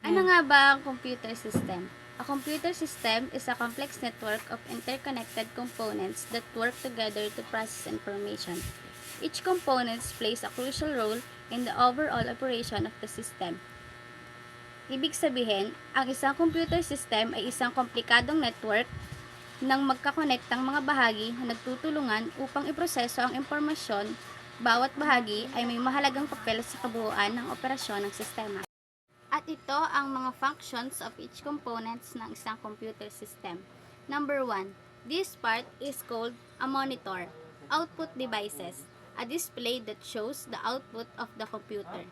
Ano nga ba ang computer system? A computer system is a complex network of interconnected components that work together to process information. Each component plays a crucial role in the overall operation of the system. Ibig sabihin, ang isang computer system ay isang komplikadong network ng magkakonektang mga bahagi na nagtutulungan upang iproseso ang impormasyon. Bawat bahagi ay may mahalagang papel sa kabuuan ng operasyon ng sistema. At ito ang mga functions of each components ng isang computer system. Number 1. This part is called a monitor. Output devices. A display that shows the output of the computer.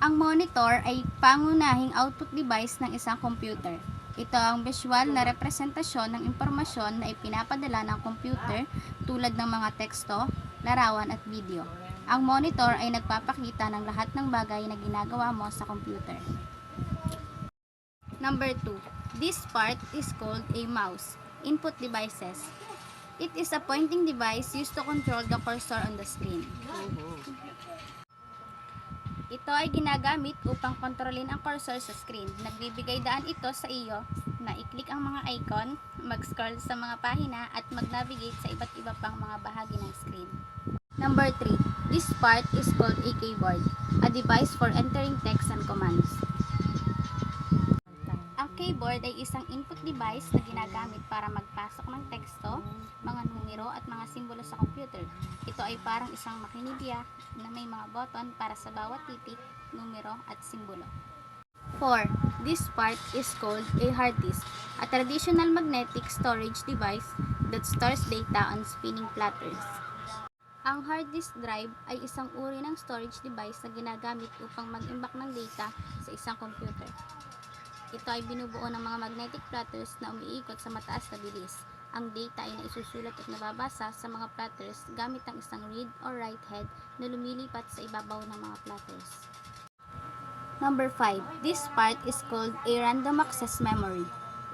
Ang monitor ay pangunahing output device ng isang computer. Ito ang visual na representasyon ng impormasyon na ipinapadala ng computer tulad ng mga teksto, larawan at video. Ang monitor ay nagpapakita ng lahat ng bagay na ginagawa mo sa computer. Number 2. This part is called a mouse. Input devices. It is a pointing device used to control the cursor on the screen. Ito ay ginagamit upang kontrolin ang cursor sa screen. Nagbibigay daan ito sa iyo na i-click ang mga icon, mag-scroll sa mga pahina at mag-navigate sa iba't iba pang mga bahagi ng screen. Number 3. This part is called a keyboard, a device for entering text and commands. Ang keyboard ay isang input device na ginagamit para magpasok ng teksto, mga numero at mga simbolo sa computer. Ito ay parang isang makinibya na may mga button para sa bawat titik, numero at simbolo. 4. This part is called a hard disk, a traditional magnetic storage device that stores data on spinning platters. Ang hard disk drive ay isang uri ng storage device na ginagamit upang mag-imbak ng data sa isang computer. Ito ay binubuo ng mga magnetic platters na umiikot sa mataas na bilis. Ang data ay naisusulat at nababasa sa mga platters gamit ang isang read or write head na lumilipat sa ibabaw ng mga platters. Number 5. This part is called a random access memory.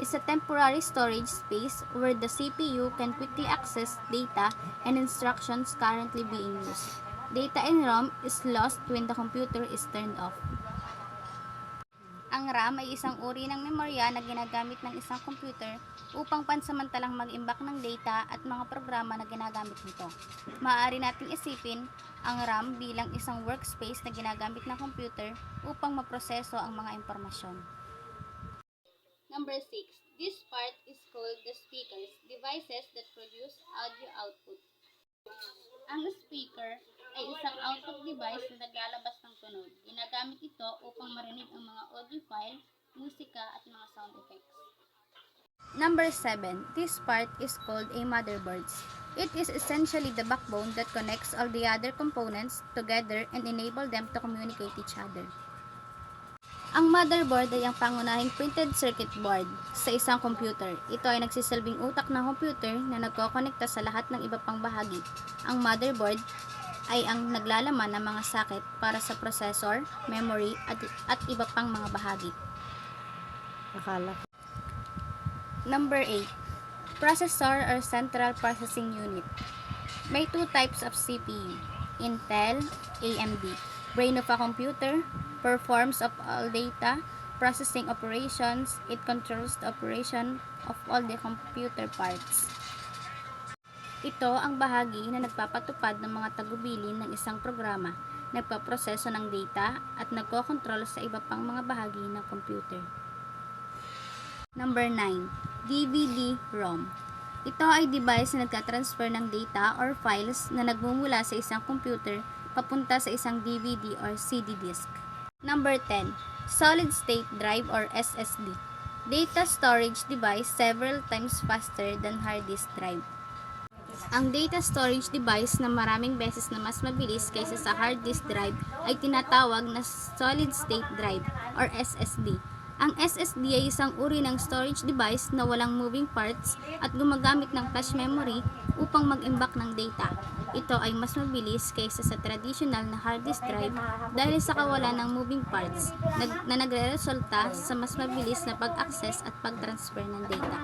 It's a temporary storage space where the CPU can quickly access data and instructions currently being used. Data in RAM is lost when the computer is turned off. Ang RAM ay isang uri ng memorya na ginagamit ng isang computer upang pansamantalang mag-imbak ng data at mga programa na ginagamit nito. Maaari nating isipin ang RAM bilang isang workspace na ginagamit ng computer upang maproseso ang mga impormasyon. Number 6. This part is called the speakers, devices that produce audio output. Ang speaker ay isang output device na naglalabas ng tunog. Ginagamit ito upang marinig ang mga audio file, musika at mga sound effects. Number 7. This part is called a motherboard. It is essentially the backbone that connects all the other components together and enable them to communicate each other. Ang motherboard ay ang pangunahing printed circuit board sa isang computer. Ito ay nagsisilbing utak ng computer na nagkokonekta sa lahat ng iba pang bahagi. Ang motherboard ay ang naglalaman ng mga socket para sa processor, memory at iba pang mga bahagi. Number 8. Processor or Central Processing Unit. May two types of CPU, Intel, AMD. Brain of a computer, performs of all data, processing operations, it controls the operation of all the computer parts. Ito ang bahagi na nagpapatupad ng mga tagubilin ng isang programa, nagpaproseso ng data, at nagkokontrol sa iba pang mga bahagi ng computer. Number 9. DVD-ROM. Ito ay device na nagtatransfer ng data or files na nagmumula sa isang computer papunta sa isang DVD or CD disk. Number 10. Solid State Drive or SSD. Data storage device several times faster than hard disk drive. Ang data storage device na maraming beses na mas mabilis kaysa sa hard disk drive ay tinatawag na Solid State Drive or SSD. Ang SSD ay isang uri ng storage device na walang moving parts at gumagamit ng flash memory upang mag-imbak ng data. Ito ay mas mabilis kaysa sa traditional na hard disk drive dahil sa kawalan ng moving parts na nagre-resulta sa mas mabilis na pag-access at pag-transfer ng data.